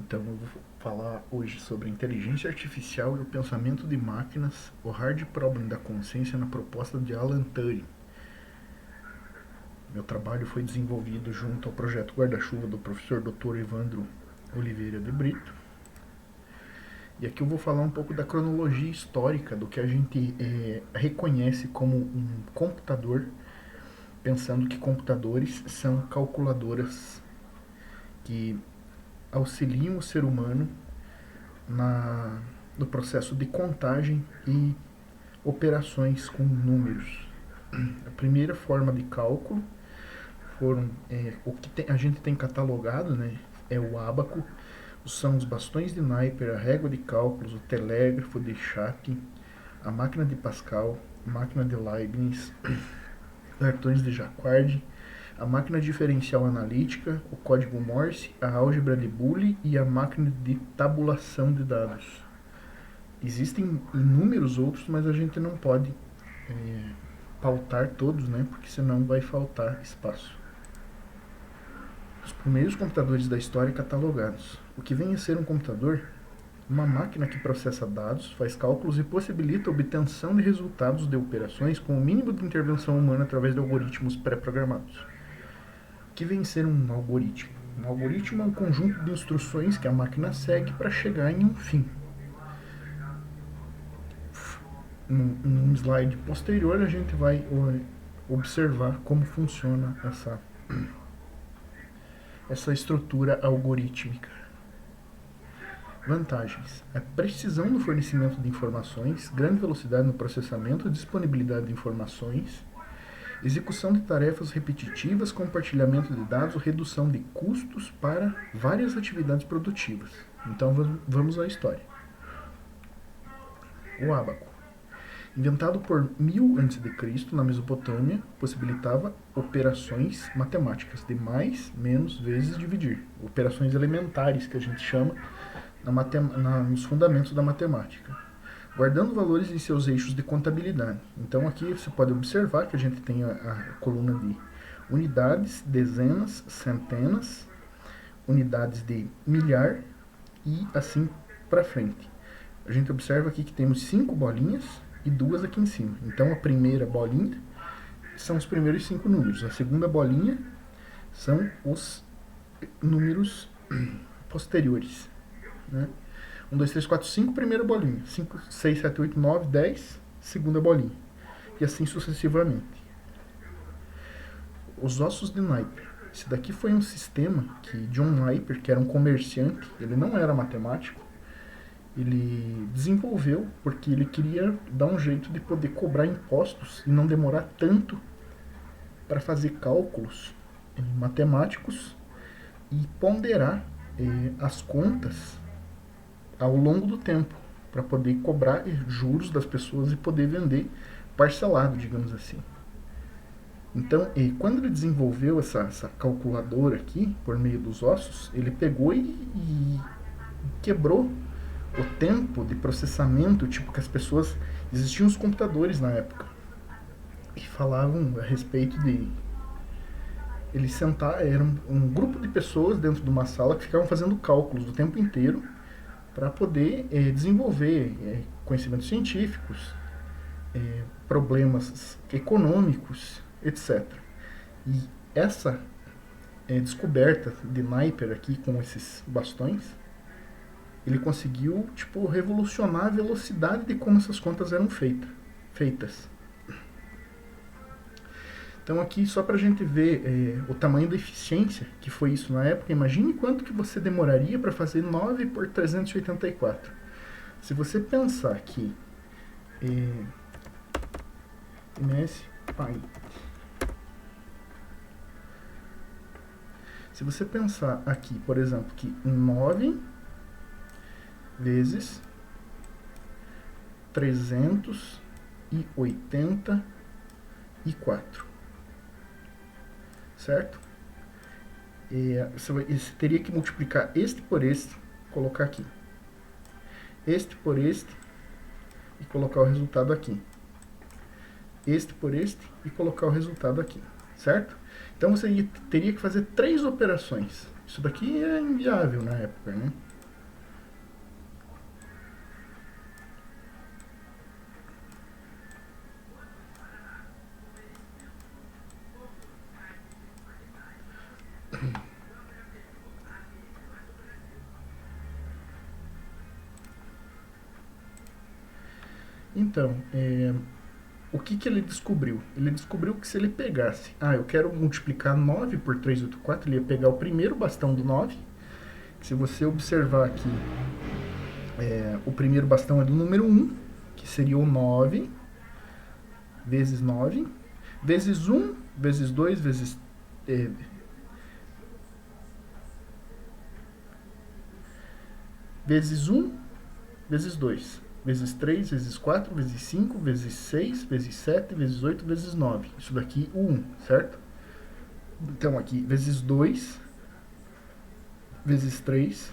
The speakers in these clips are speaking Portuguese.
Então eu vou falar hoje sobre inteligência artificial e o pensamento de máquinas, o hard problem da consciência na proposta de Alan Turing. Meu trabalho foi desenvolvido junto ao projeto Guarda-Chuva do professor Dr. Evandro Oliveira de Brito. E aqui eu vou falar um pouco da cronologia histórica do que a gente reconhece como um computador, pensando que computadores são calculadoras que auxiliam o ser humano no processo de contagem e operações com números. A primeira forma de cálculo o que a gente tem catalogado, né, é o ábaco, são os bastões de Napier, a régua de cálculos, o telégrafo de Schacht, a máquina de Pascal, a máquina de Leibniz, cartões de Jacquard, a máquina diferencial analítica, o código Morse, a álgebra de Boole e a máquina de tabulação de dados. Existem inúmeros outros, mas a gente não pode pautar todos, né, porque senão vai faltar espaço. Os primeiros computadores da história catalogados. O que vem a ser um computador? Uma máquina que processa dados, faz cálculos e possibilita a obtenção de resultados de operações com o mínimo de intervenção humana através de algoritmos pré-programados. O que vem a ser um algoritmo? Um algoritmo é um conjunto de instruções que a máquina segue para chegar em um fim. Num slide posterior a gente vai observar como funciona essa estrutura algorítmica. Vantagens: a precisão no fornecimento de informações, grande velocidade no processamento, disponibilidade de informações, execução de tarefas repetitivas, compartilhamento de dados, redução de custos para várias atividades produtivas. Então vamos à história. O ábaco. Inventado por 1000 a.C. na Mesopotâmia, possibilitava operações matemáticas de mais, menos, vezes, dividir. Operações elementares, que a gente chama nos fundamentos da matemática, guardando valores em seus eixos de contabilidade. Então aqui você pode observar que a gente tem a coluna de unidades, dezenas, centenas, unidades de milhar e assim para frente. A gente observa aqui que temos 5 bolinhas e 2 aqui em cima. Então a primeira bolinha são os primeiros 5 números. A segunda bolinha são os números posteriores. Né? 1, 2, 3, 4, 5, primeira bolinha. 5, 6, 7, 8, 9, 10, segunda bolinha. E assim sucessivamente. Os ossos de Napier. Esse daqui foi um sistema que John Napier, que era um comerciante, ele não era matemático, ele desenvolveu porque ele queria dar um jeito de poder cobrar impostos e não demorar tanto para fazer cálculos matemáticos e ponderar as contas ao longo do tempo, para poder cobrar juros das pessoas e poder vender parcelado, digamos assim. Então, quando ele desenvolveu essa calculadora aqui, por meio dos ossos, ele pegou e quebrou o tempo de processamento, tipo que as pessoas... Existiam os computadores na época, que falavam a respeito de... Eles sentaram, era um grupo de pessoas dentro de uma sala que ficavam fazendo cálculos o tempo inteiro para poder desenvolver conhecimentos científicos, problemas econômicos, etc. E essa descoberta de Napier aqui com esses bastões, ele conseguiu revolucionar a velocidade de como essas contas eram feitas. Então aqui só para a gente ver o tamanho da eficiência que foi isso na época. Imagine quanto que você demoraria para fazer 9 por 384. Se você pensar que MS Pi, se você pensar aqui, por exemplo, que 9 vezes 384, certo? Você teria que multiplicar este por este, colocar aqui. Este por este e colocar o resultado aqui. Este por este e colocar o resultado aqui, certo? Então você teria que fazer 3 operações. Isso daqui é inviável na época, né? Então, o que ele descobriu? Ele descobriu que se ele pegasse, eu quero multiplicar 9 por 384, ele ia pegar o primeiro bastão do 9. Se você observar aqui, o primeiro bastão é do número 1, que seria o 9, vezes 9, vezes 1, vezes 2, vezes... vezes 1, vezes 2, vezes 3, vezes 4, vezes 5, vezes 6, vezes 7, vezes 8, vezes 9. Isso daqui, o 1, certo? Então, aqui, vezes 2, vezes 3,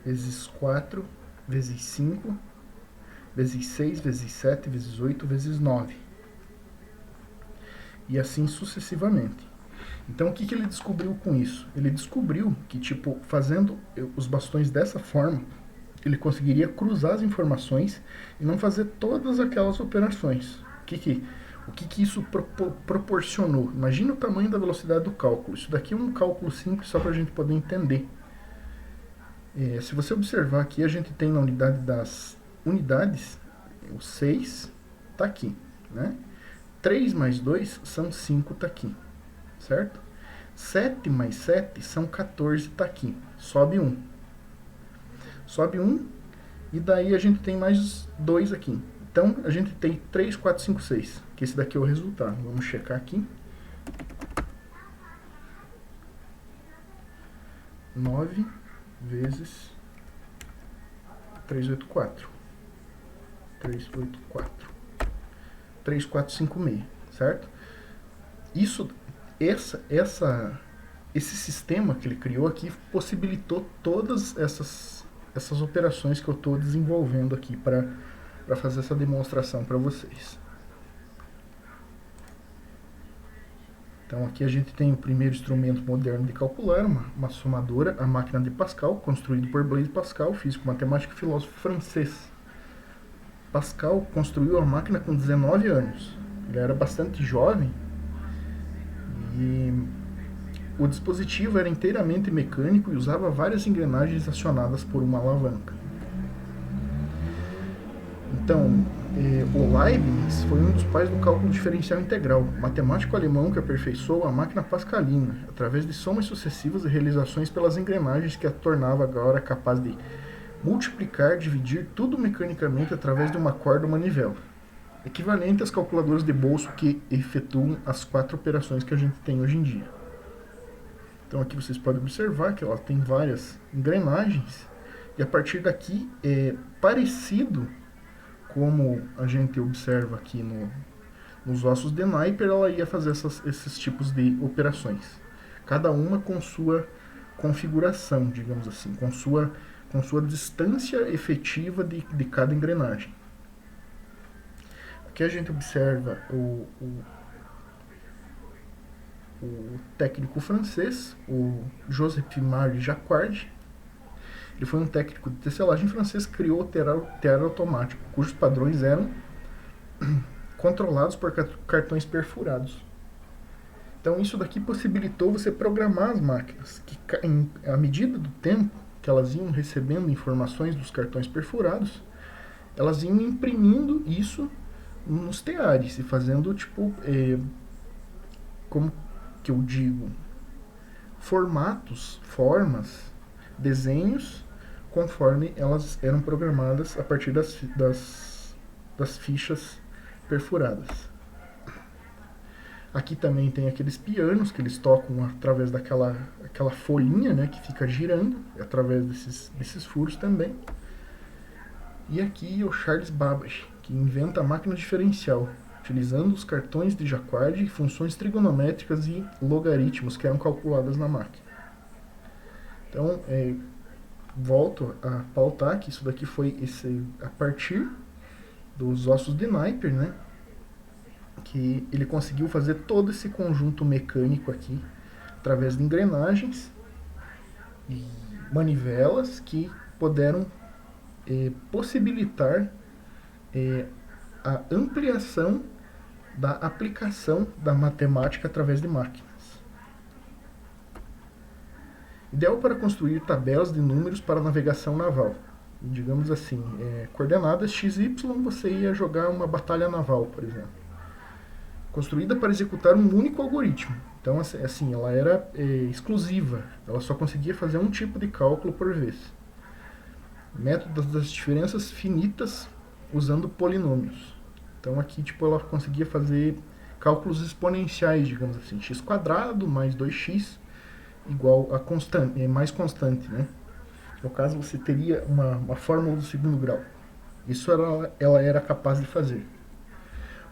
vezes 4, vezes 5, vezes 6, vezes 7, vezes 8, vezes 9. E assim sucessivamente. Então, o que ele descobriu com isso? Ele descobriu que, tipo, fazendo os bastões dessa forma, ele conseguiria cruzar as informações e não fazer todas aquelas operações. O que isso proporcionou? Imagina o tamanho da velocidade do cálculo. Isso daqui é um cálculo simples só para a gente poder entender. Se você observar aqui, a gente tem na unidade das unidades, o 6 está aqui, né? 3 mais 2 são 5, está aqui, certo? 7 mais 7 são 14, está aqui. Sobe 1. Sobe 1, e daí a gente tem mais 2 aqui. Então, a gente tem 3, 4, 5, 6, que esse daqui é o resultado. Vamos checar aqui. 9 vezes 384. 384. 3456, certo? Esse sistema que ele criou aqui possibilitou todas essas operações que eu estou desenvolvendo aqui para fazer essa demonstração para vocês. Então aqui a gente tem o primeiro instrumento moderno de calcular, uma somadora, a máquina de Pascal, construído por Blaise Pascal, físico, matemático e filósofo francês. Pascal construiu a máquina com 19 anos. Ele era bastante jovem e o dispositivo era inteiramente mecânico e usava várias engrenagens acionadas por uma alavanca. Então, o Leibniz foi um dos pais do cálculo diferencial integral, matemático alemão que aperfeiçoou a máquina pascalina, através de somas sucessivas e realizações pelas engrenagens que a tornava agora capaz de multiplicar, dividir tudo mecanicamente através de uma corda ou manivela, equivalente às calculadoras de bolso que efetuam as 4 operações que a gente tem hoje em dia. Então aqui vocês podem observar que ela tem várias engrenagens, e a partir daqui é parecido como a gente observa aqui nos ossos de Napier, ela ia fazer esses tipos de operações, cada uma com sua configuração, digamos assim, com sua distância efetiva de cada engrenagem. Aqui a gente observa o técnico francês, o Joseph-Marie Jacquard. Ele foi um técnico de tecelagem francês que criou o tear automático, cujos padrões eram controlados por cartões perfurados. Então isso daqui possibilitou você programar as máquinas, que à medida do tempo que elas iam recebendo informações dos cartões perfurados, elas iam imprimindo isso nos teares e fazendo, tipo, como que eu digo, formas, desenhos, conforme elas eram programadas a partir das fichas perfuradas. Aqui também tem aqueles pianos que eles tocam através daquela folhinha, né, que fica girando, através desses furos também. E aqui é o Charles Babbage, que inventa a máquina diferencial, utilizando os cartões de Jacquard e funções trigonométricas e logaritmos que eram calculadas na máquina. Então, volto a pautar que isso daqui foi a partir dos ossos de Napier, né? Que ele conseguiu fazer todo esse conjunto mecânico aqui através de engrenagens e manivelas que puderam possibilitar a ampliação da aplicação da matemática através de máquinas. Ideal para construir tabelas de números para navegação naval. Digamos assim, coordenadas XY, você ia jogar uma batalha naval, por exemplo. Construída para executar um único algoritmo. Então, assim, ela era exclusiva. Ela só conseguia fazer um tipo de cálculo por vez. Método das diferenças finitas usando polinômios. Então, aqui, tipo, ela conseguia fazer cálculos exponenciais, digamos assim. X quadrado mais 2x igual a constante, mais constante, né? No caso, você teria uma fórmula do segundo grau. Isso ela era capaz de fazer.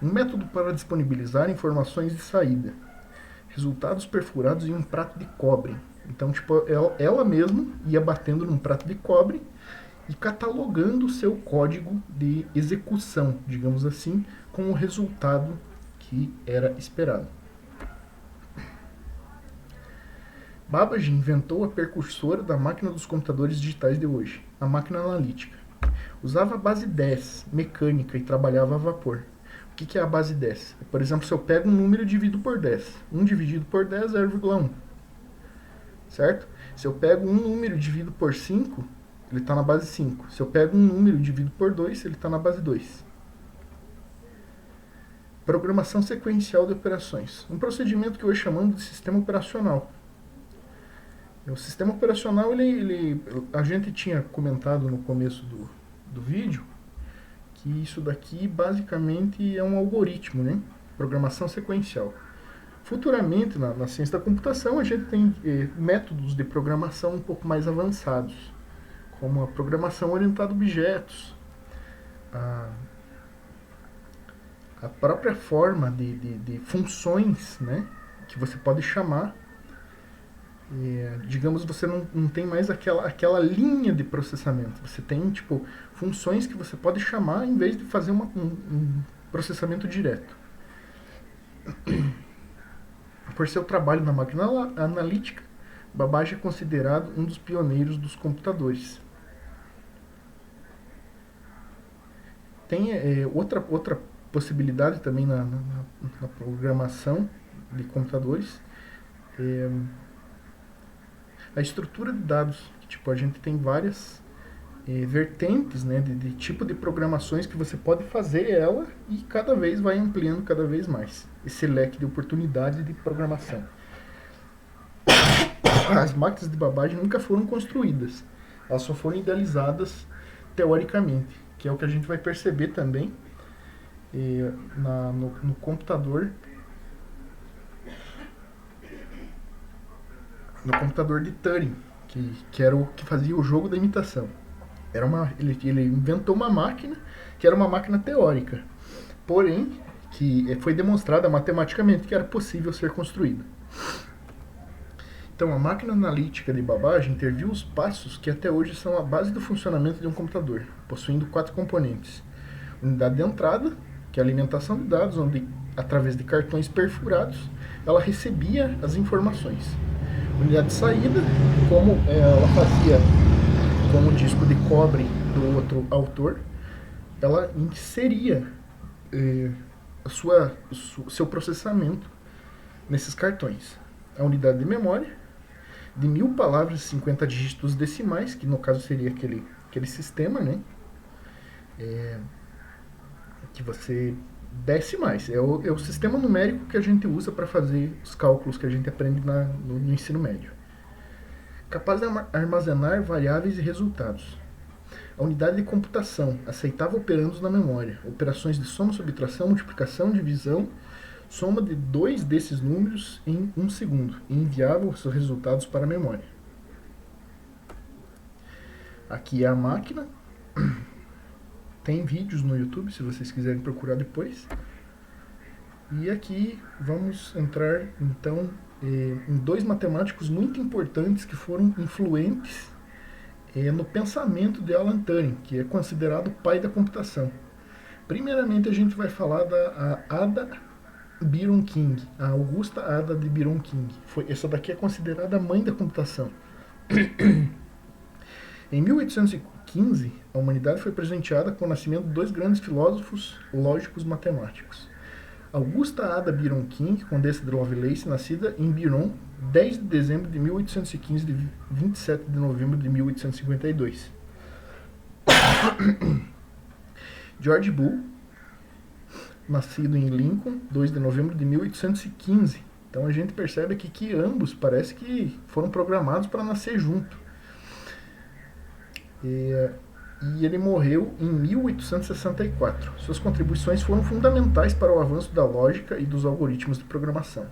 Um método para disponibilizar informações de saída. Resultados perfurados em um prato de cobre. Então, tipo, ela mesma ia batendo num prato de cobre e catalogando o seu código de execução, digamos assim, com o resultado que era esperado. Babbage inventou a precursora da máquina dos computadores digitais de hoje, a máquina analítica. Usava a base 10, mecânica, e trabalhava a vapor. O que é a base 10? Por exemplo, se eu pego um número e divido por 10. 1 dividido por 10 é 0,1. Certo? Se eu pego um número e divido por 5, ele está na base 5. Se eu pego um número e divido por 2, ele está na base 2. Programação sequencial de operações. Um procedimento que hoje chamamos de sistema operacional. O sistema operacional, a gente tinha comentado no começo do vídeo que isso daqui basicamente é um algoritmo, né? Programação sequencial. Futuramente, na ciência da computação, a gente tem métodos de programação um pouco mais avançados, como a programação orientada a objetos, a própria forma de funções, né, que você pode chamar. Digamos, você não tem mais aquela linha de processamento. Você tem, tipo, funções que você pode chamar em vez de fazer um processamento direto. Por seu trabalho na máquina analítica, Babbage é considerado um dos pioneiros dos computadores. Tem outra possibilidade também na programação de computadores. A estrutura de dados, que, tipo, a gente tem várias vertentes, né, de tipo de programações que você pode fazer ela e cada vez vai ampliando cada vez mais esse leque de oportunidades de programação. As máquinas de Babbage nunca foram construídas, elas só foram idealizadas teoricamente, que é o que a gente vai perceber também no computador. No computador de Turing, que era o que fazia o jogo da imitação. Ele inventou uma máquina que era uma máquina teórica, porém que foi demonstrada matematicamente que era possível ser construída. Então, a máquina analítica de Babbage interviu os passos que até hoje são a base do funcionamento de um computador, possuindo 4 componentes. Unidade de entrada, que é a alimentação de dados, onde, através de cartões perfurados, ela recebia as informações. Unidade de saída, como ela fazia com o disco de cobre do outro autor, ela inseria seu processamento nesses cartões. A unidade de memória, de 1000 palavras e 50 dígitos decimais, que no caso seria aquele sistema, né? Que você decimais. É o sistema numérico que a gente usa para fazer os cálculos que a gente aprende no ensino médio. Capaz de armazenar variáveis e resultados. A unidade de computação aceitava operandos na memória, operações de soma, subtração, multiplicação, divisão, soma de 2 desses números em 1 segundo e enviava os seus resultados para a memória. Aqui é a máquina. Tem vídeos no YouTube, se vocês quiserem procurar depois. E aqui vamos entrar, então, em 2 matemáticos muito importantes que foram influentes no pensamento de Alan Turing, que é considerado o pai da computação. Primeiramente, a gente vai falar da Ada Byron King, a Augusta Ada de Byron King. Essa daqui é considerada a mãe da computação. Em 1815, a humanidade foi presenteada com o nascimento de 2 grandes filósofos lógicos matemáticos. Augusta Ada Byron King, condessa de Lovelace, nascida em Byron, 10 de dezembro de 1815 e 27 de novembro de 1852. George Bull, nascido em Lincoln, 2 de novembro de 1815. Então a gente percebe aqui que ambos parece que foram programados para nascer junto. E ele morreu em 1864. Suas contribuições foram fundamentais para o avanço da lógica e dos algoritmos de programação.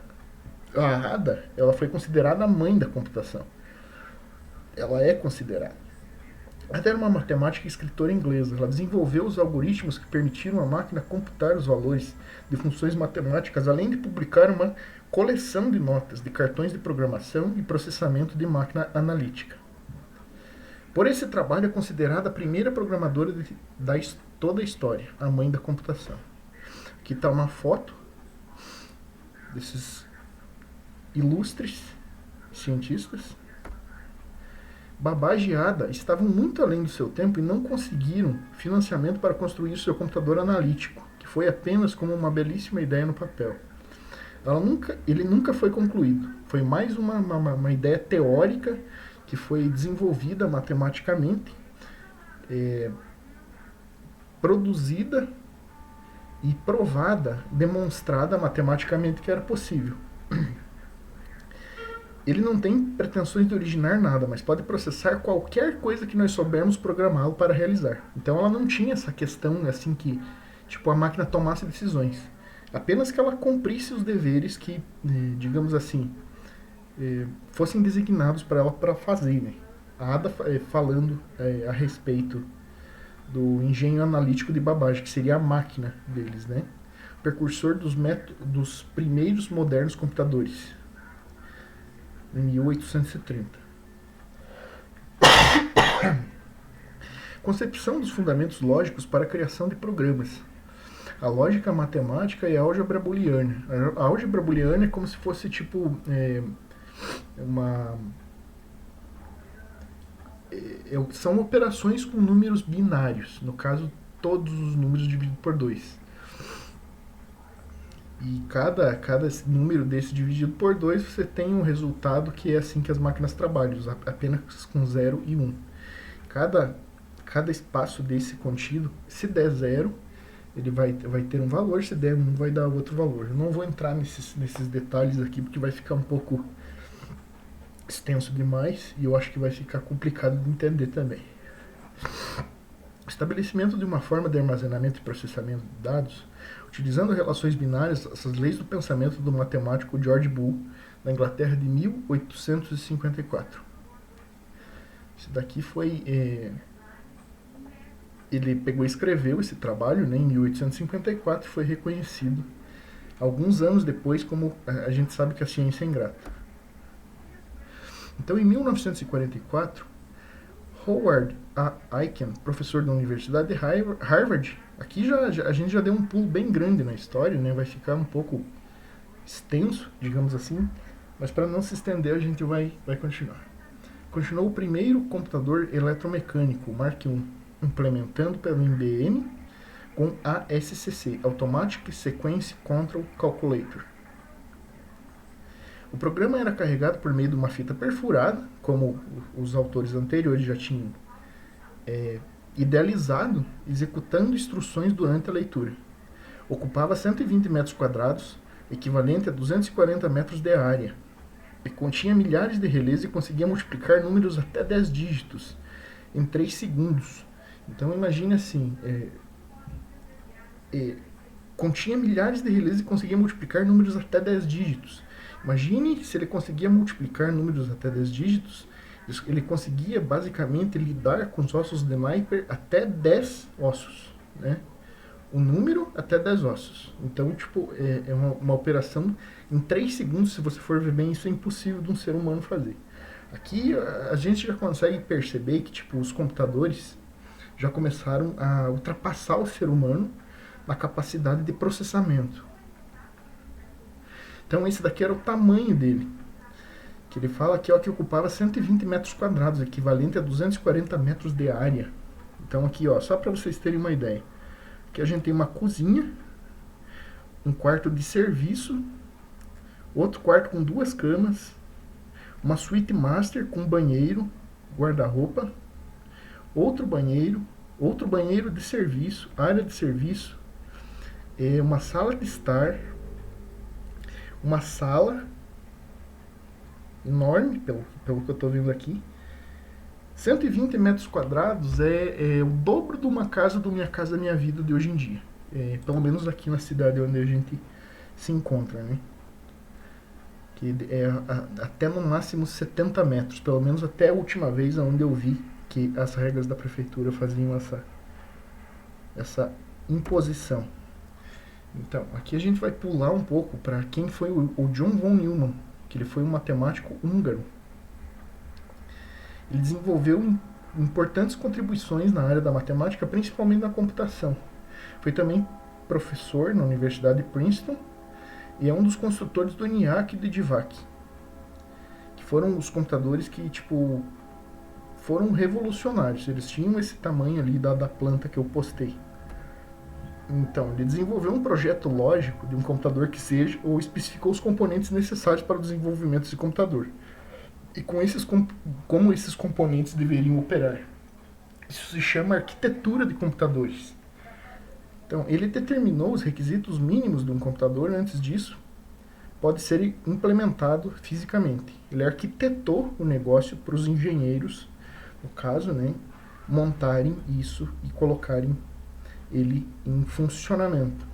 A Ada, ela foi considerada a mãe da computação. Ela é considerada. Ada era uma matemática e escritora inglesa. Ela desenvolveu os algoritmos que permitiram à máquina computar os valores de funções matemáticas, além de publicar uma coleção de notas de cartões de programação e processamento de máquina analítica. Por esse trabalho é considerada a primeira programadora de toda a história, a mãe da computação. Aqui está uma foto desses ilustres cientistas. Babbage e Ada estavam muito além do seu tempo e não conseguiram financiamento para construir seu computador analítico, que foi apenas como uma belíssima ideia no papel. Ele nunca foi concluído. Foi mais uma ideia teórica que foi desenvolvida matematicamente, produzida e provada, demonstrada matematicamente que era possível. Ele não tem pretensões de originar nada, mas pode processar qualquer coisa que nós soubermos programá-lo para realizar. Então ela não tinha essa questão assim que tipo a máquina tomasse decisões, apenas que ela cumprisse os deveres que, digamos assim, fossem designados para ela para fazer, né? A Ada falando a respeito do engenho analítico de Babbage, que seria a máquina deles, né? Precursor dos primeiros modernos computadores, em 1830. Concepção dos fundamentos lógicos para a criação de programas. A lógica matemática e a álgebra booleana. A álgebra booleana é como se fosse tipo são operações com números binários, no caso todos os números divididos por 2. E cada número desse dividido por 2 você tem um resultado que é assim que as máquinas trabalham, apenas com 0 e 1. Cada espaço desse contido, se der 0, ele vai ter um valor, se der 1 vai dar outro valor. Eu não vou entrar nesses detalhes aqui porque vai ficar um pouco extenso demais e eu acho que vai ficar complicado de entender também. Estabelecimento de uma forma de armazenamento e processamento de dados utilizando relações binárias, essas leis do pensamento do matemático George Boole, da Inglaterra de 1854. Esse daqui foi... ele pegou e escreveu esse trabalho, né, em 1854 e foi reconhecido alguns anos depois, como a gente sabe que a ciência é ingrata. Então, em 1944, Howard A. Aiken, professor da Universidade de Harvard, aqui a gente já deu um pulo bem grande na história, né? Vai ficar um pouco extenso, digamos assim, mas para não se estender a gente vai continuar. Continuou o primeiro computador eletromecânico, o Mark I, implementando pelo IBM com ASCC, Automatic Sequence Control Calculator. O programa era carregado por meio de uma fita perfurada, como os autores anteriores já tinham idealizado, executando instruções durante a leitura. Ocupava 120 metros quadrados, equivalente a 240 metros de área, e continha milhares de relés e conseguia multiplicar números até 10 dígitos em 3 segundos. Então imagine assim, continha milhares de relés e conseguia multiplicar números até 10 dígitos. Imagine se ele conseguia multiplicar números até 10 dígitos, ele conseguia basicamente lidar com os ossos de Napier até 10 ossos, né? Um número até 10 ossos. Então, tipo, é uma operação em 3 segundos, se você for ver bem, isso é impossível de um ser humano fazer. Aqui a gente já consegue perceber que, tipo, os computadores já começaram a ultrapassar o ser humano na capacidade de processamento. Então esse daqui era o tamanho dele, que ele fala aqui, ó, que ocupava 120 metros quadrados, equivalente a 240 metros de área. Então aqui, ó, só para vocês terem uma ideia, aqui a gente tem uma cozinha, um quarto de serviço, outro quarto com 2 camas, uma suíte master com banheiro, guarda-roupa, outro banheiro de serviço, área de serviço, uma sala de estar, uma sala enorme, pelo que eu estou vendo aqui. 120 metros quadrados é o dobro de uma casa do Minha Casa Minha Vida de hoje em dia. Pelo menos aqui na cidade onde a gente se encontra, né? Que até no máximo 70 metros, pelo menos até a última vez onde eu vi que as regras da prefeitura faziam essa imposição. Então, aqui a gente vai pular um pouco para quem foi o John von Neumann, que ele foi um matemático húngaro. Ele desenvolveu importantes contribuições na área da matemática, principalmente na computação. Foi também professor na Universidade de Princeton e é um dos construtores do ENIAC e do DIVAC, que foram os computadores que, foram revolucionários. Eles tinham esse tamanho ali da planta que eu postei. Então, ele desenvolveu um projeto lógico de um computador que seja, ou especificou os componentes necessários para o desenvolvimento desse computador. E como esses componentes deveriam operar. Isso se chama arquitetura de computadores. Então, ele determinou os requisitos mínimos de um computador. Antes disso, pode ser implementado fisicamente. Ele arquitetou o negócio para os engenheiros, no caso, né, montarem isso e colocarem ele em funcionamento.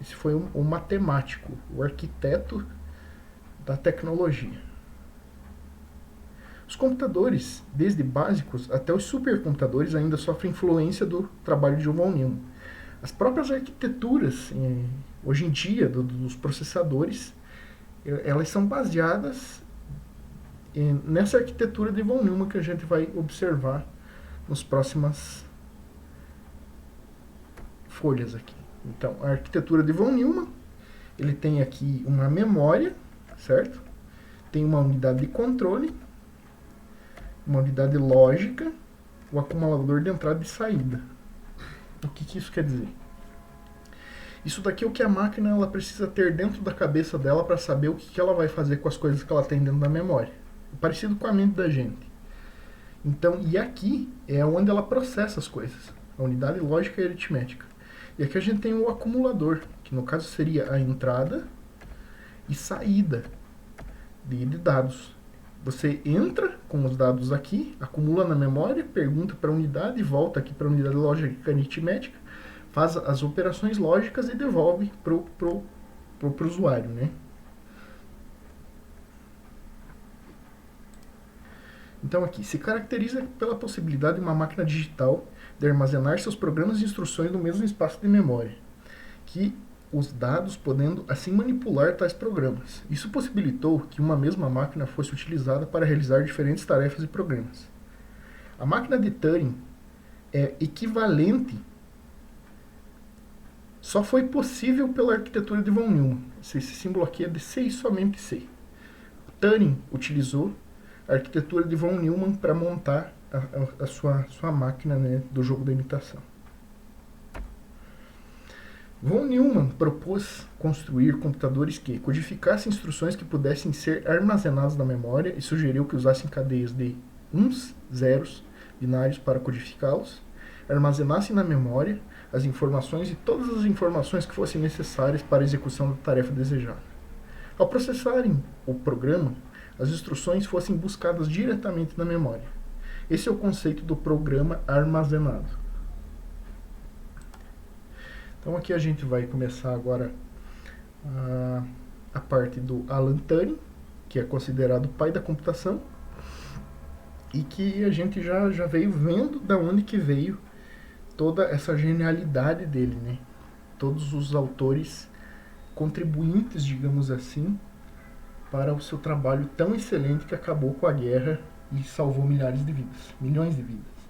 Esse foi o matemático, o arquiteto da tecnologia. Os computadores, desde básicos até os supercomputadores, ainda sofrem influência do trabalho de von Neumann. As próprias arquiteturas, hoje em dia, dos processadores, elas são baseadas nessa arquitetura de von Neumann que a gente vai observar nas próximas folhas aqui. Então, a arquitetura de von Neumann, ele tem aqui uma memória, certo? Tem uma unidade de controle, uma unidade lógica, o acumulador de entrada e saída. O que isso quer dizer? Isso daqui é o que a máquina ela precisa ter dentro da cabeça dela para saber o que ela vai fazer com as coisas que ela tem dentro da memória. É parecido com a mente da gente. Então, e aqui é onde ela processa as coisas. A unidade lógica e aritmética. E aqui a gente tem o acumulador, que no caso seria a entrada e saída de dados. Você entra com os dados aqui, acumula na memória, pergunta para a unidade, volta aqui para a unidade lógica e aritmética, faz as operações lógicas e devolve pro usuário, né? Então aqui, se caracteriza pela possibilidade de uma máquina digital de armazenar seus programas e instruções no mesmo espaço de memória, que os dados podendo assim manipular tais programas. Isso possibilitou que uma mesma máquina fosse utilizada para realizar diferentes tarefas e programas. A máquina de Turing é equivalente, só foi possível pela arquitetura de von Neumann. Esse símbolo aqui é de C e somente C. Turing utilizou a arquitetura de von Neumann para montar a sua máquina, né, do jogo da imitação. Von Neumann propôs construir computadores que codificassem instruções que pudessem ser armazenadas na memória e sugeriu que usassem cadeias de uns, zeros, binários para codificá-los, armazenassem na memória as informações e todas as informações que fossem necessárias para a execução da tarefa desejada. Ao processarem o programa, as instruções fossem buscadas diretamente na memória. Esse é o conceito do programa armazenado. Então aqui a gente vai começar agora a parte do Alan Turing, que é considerado o pai da computação, e que a gente já veio vendo da onde que veio toda essa genialidade dele, né? Todos os autores contribuintes, digamos assim, para o seu trabalho tão excelente que acabou com a guerra e salvou milhares de vidas, milhões de vidas.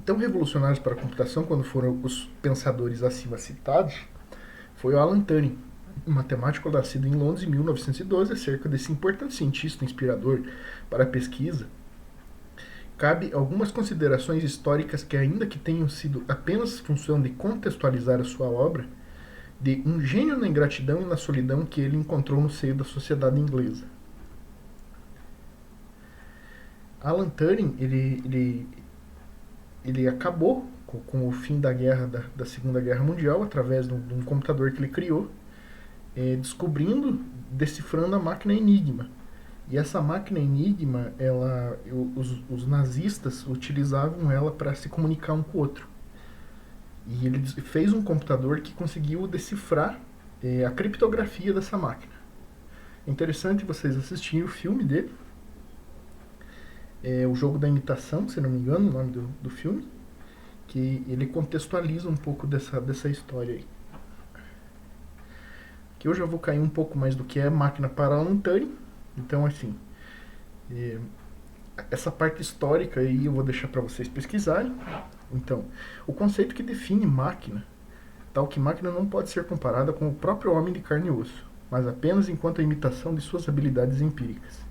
Tão revolucionários para a computação quando foram os pensadores acima citados, foi o Alan Turing. um matemático nascido em Londres em 1912, acerca desse importante cientista inspirador para a pesquisa, cabe algumas considerações históricas que, ainda que tenham sido apenas função de contextualizar a sua obra, de um gênio na ingratidão e na solidão que ele encontrou no seio da sociedade inglesa. Alan Turing, ele acabou com o fim da guerra da Segunda Guerra Mundial através de um computador que ele criou, descobrindo, decifrando a máquina Enigma. E essa máquina Enigma, os nazistas utilizavam ela para se comunicar um com o outro. E ele fez um computador que conseguiu decifrar a criptografia dessa máquina. É interessante vocês assistirem o filme dele. O Jogo da Imitação, se não me engano, o nome do filme. Que ele contextualiza um pouco dessa história aí. Aqui eu já vou cair um pouco mais do que é máquina para Alan Turing. Então, assim, essa parte histórica aí eu vou deixar para vocês pesquisarem. Então, o conceito que define máquina, tal que máquina não pode ser comparada com o próprio homem de carne e osso, mas apenas enquanto a imitação de suas habilidades empíricas.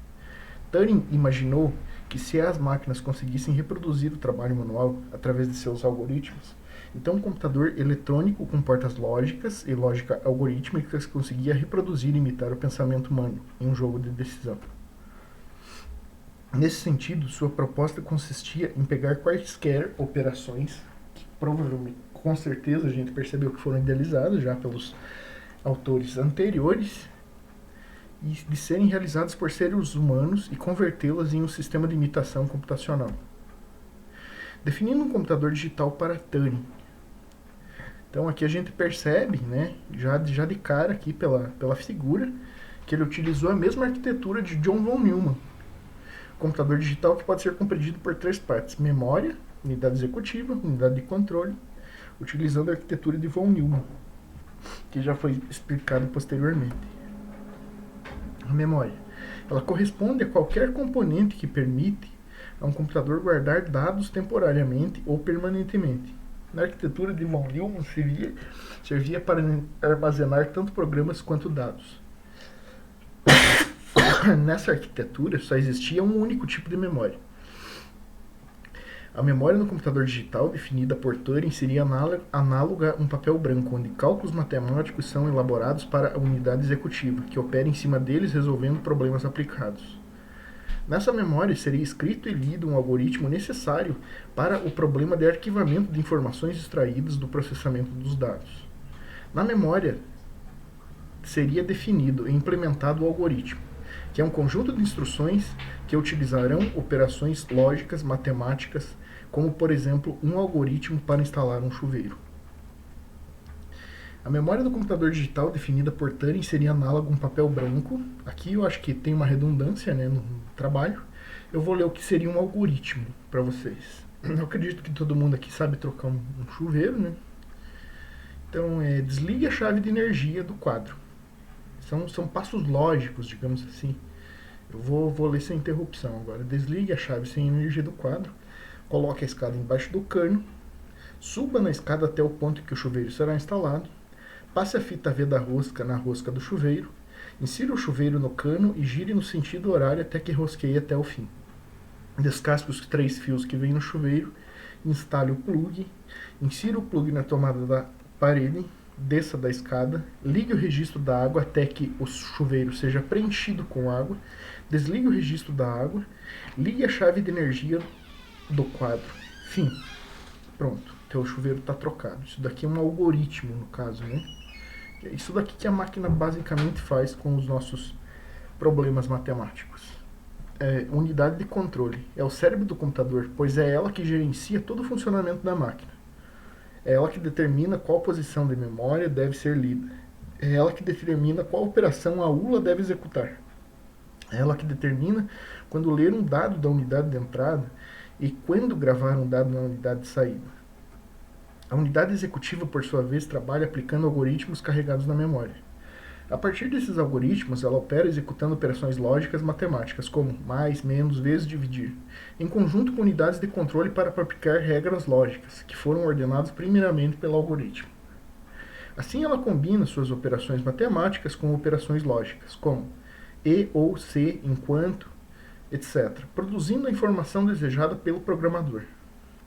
Turing imaginou que se as máquinas conseguissem reproduzir o trabalho manual através de seus algoritmos, então um computador eletrônico com portas lógicas e lógica algorítmica conseguia reproduzir e imitar o pensamento humano em um jogo de decisão. Nesse sentido, sua proposta consistia em pegar quaisquer operações, que provavelmente, com certeza, a gente percebeu que foram idealizadas já pelos autores anteriores, e de serem realizadas por seres humanos e convertê-las em um sistema de imitação computacional. Definindo um computador digital para Turing. Então aqui a gente percebe, né, já de cara aqui pela figura, que ele utilizou a mesma arquitetura de John von Neumann. Computador digital que pode ser compreendido por 3 partes: memória, unidade executiva, unidade de controle, utilizando a arquitetura de von Neumann, que já foi explicado posteriormente. A memória, ela corresponde a qualquer componente que permite a um computador guardar dados temporariamente ou permanentemente. Na arquitetura de von Neumann servia para armazenar tanto programas quanto dados. Nessa arquitetura só existia um único tipo de memória. A memória no computador digital, definida por Turing, seria análoga a um papel branco, onde cálculos matemáticos são elaborados para a unidade executiva, que opera em cima deles resolvendo problemas aplicados. Nessa memória seria escrito e lido um algoritmo necessário para o problema de arquivamento de informações extraídas do processamento dos dados. Na memória seria definido e implementado o algoritmo, que é um conjunto de instruções que utilizarão operações lógicas matemáticas, como, por exemplo, um algoritmo para instalar um chuveiro. A memória do computador digital definida por Turing seria análoga a um papel branco. Aqui eu acho que tem uma redundância, né, no trabalho. Eu vou ler o que seria um algoritmo para vocês. Eu acredito que todo mundo aqui sabe trocar um chuveiro, né? Então, desligue a chave de energia do quadro. São passos lógicos, digamos assim. Eu vou ler sem interrupção agora. Desligue a chave sem energia do quadro. Coloque a escada embaixo do cano. Suba na escada até o ponto em que o chuveiro será instalado. Passe a fita veda-rosca na rosca do chuveiro. Insira o chuveiro no cano e gire no sentido horário até que rosqueie até o fim. Descasque os 3 fios que vêm no chuveiro. Instale o plug. Insira o plug na tomada da parede. Desça da escada, ligue o registro da água até que o chuveiro seja preenchido com água, desligue o registro da água, ligue a chave de energia do quadro. Fim. Pronto, teu chuveiro está trocado. Isso daqui é um algoritmo, no caso, né? É isso daqui que a máquina basicamente faz com os nossos problemas matemáticos. Unidade de controle. É o cérebro do computador, pois é ela que gerencia todo o funcionamento da máquina. É ela que determina qual posição de memória deve ser lida. É ela que determina qual operação a ULA deve executar. É ela que determina quando ler um dado da unidade de entrada e quando gravar um dado na unidade de saída. A unidade executiva, por sua vez, trabalha aplicando algoritmos carregados na memória. A partir desses algoritmos, ela opera executando operações lógicas matemáticas, como mais, menos, vezes, dividir, em conjunto com unidades de controle para aplicar regras lógicas, que foram ordenadas primeiramente pelo algoritmo. Assim, ela combina suas operações matemáticas com operações lógicas, como e ou se, enquanto, etc., produzindo a informação desejada pelo programador.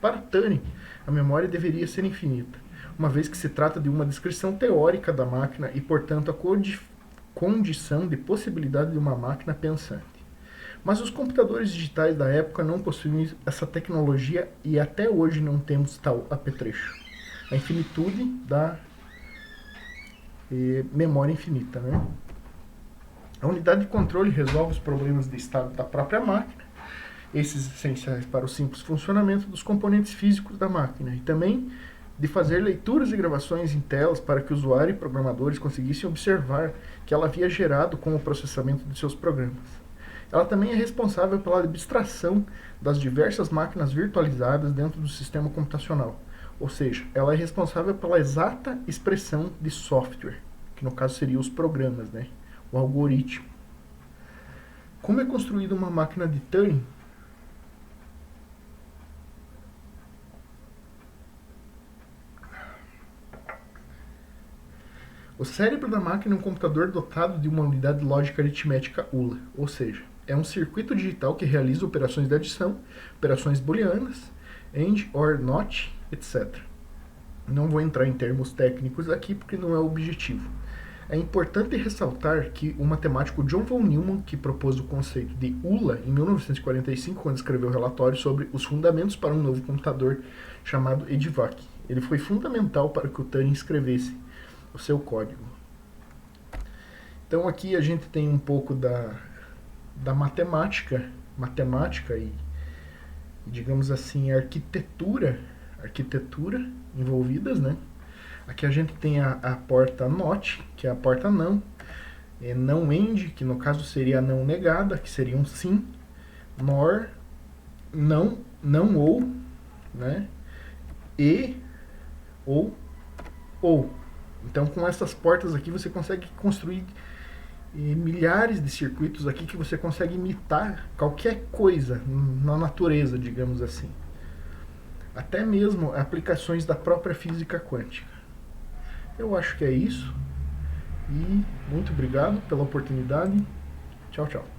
Para Turing, a memória deveria ser infinita, uma vez que se trata de uma descrição teórica da máquina e, portanto, a condição de possibilidade de uma máquina pensante. Mas os computadores digitais da época não possuíam essa tecnologia e até hoje não temos tal apetrecho. A infinitude da memória infinita, né? A unidade de controle resolve os problemas de estado da própria máquina, esses essenciais para o simples funcionamento dos componentes físicos da máquina, e também de fazer leituras e gravações em telas para que o usuário e programadores conseguissem observar que ela havia gerado com o processamento de seus programas. Ela também é responsável pela abstração das diversas máquinas virtualizadas dentro do sistema computacional, ou seja, ela é responsável pela exata expressão de software, que no caso seriam os programas, né? O algoritmo. Como é construída uma máquina de Turing? O cérebro da máquina é um computador dotado de uma unidade lógica aritmética ULA, ou seja, é um circuito digital que realiza operações de adição, operações booleanas, AND, OR, NOT, etc. Não vou entrar em termos técnicos aqui porque não é o objetivo. É importante ressaltar que o matemático John von Neumann, que propôs o conceito de ULA em 1945, quando escreveu o relatório sobre os fundamentos para um novo computador chamado EDVAC, ele foi fundamental para que o Turing escrevesse o seu código. Então aqui a gente tem um pouco da matemática e, digamos assim, arquitetura envolvidas, né? Aqui a gente tem a porta NOT, que é a porta não, não AND, que no caso seria a não negada, que seria um sim, NOR, não ou, né? E, ou. Então, com essas portas aqui, você consegue construir milhares de circuitos aqui que você consegue imitar qualquer coisa na natureza, digamos assim. Até mesmo aplicações da própria física quântica. Eu acho que é isso. E muito obrigado pela oportunidade. Tchau, tchau.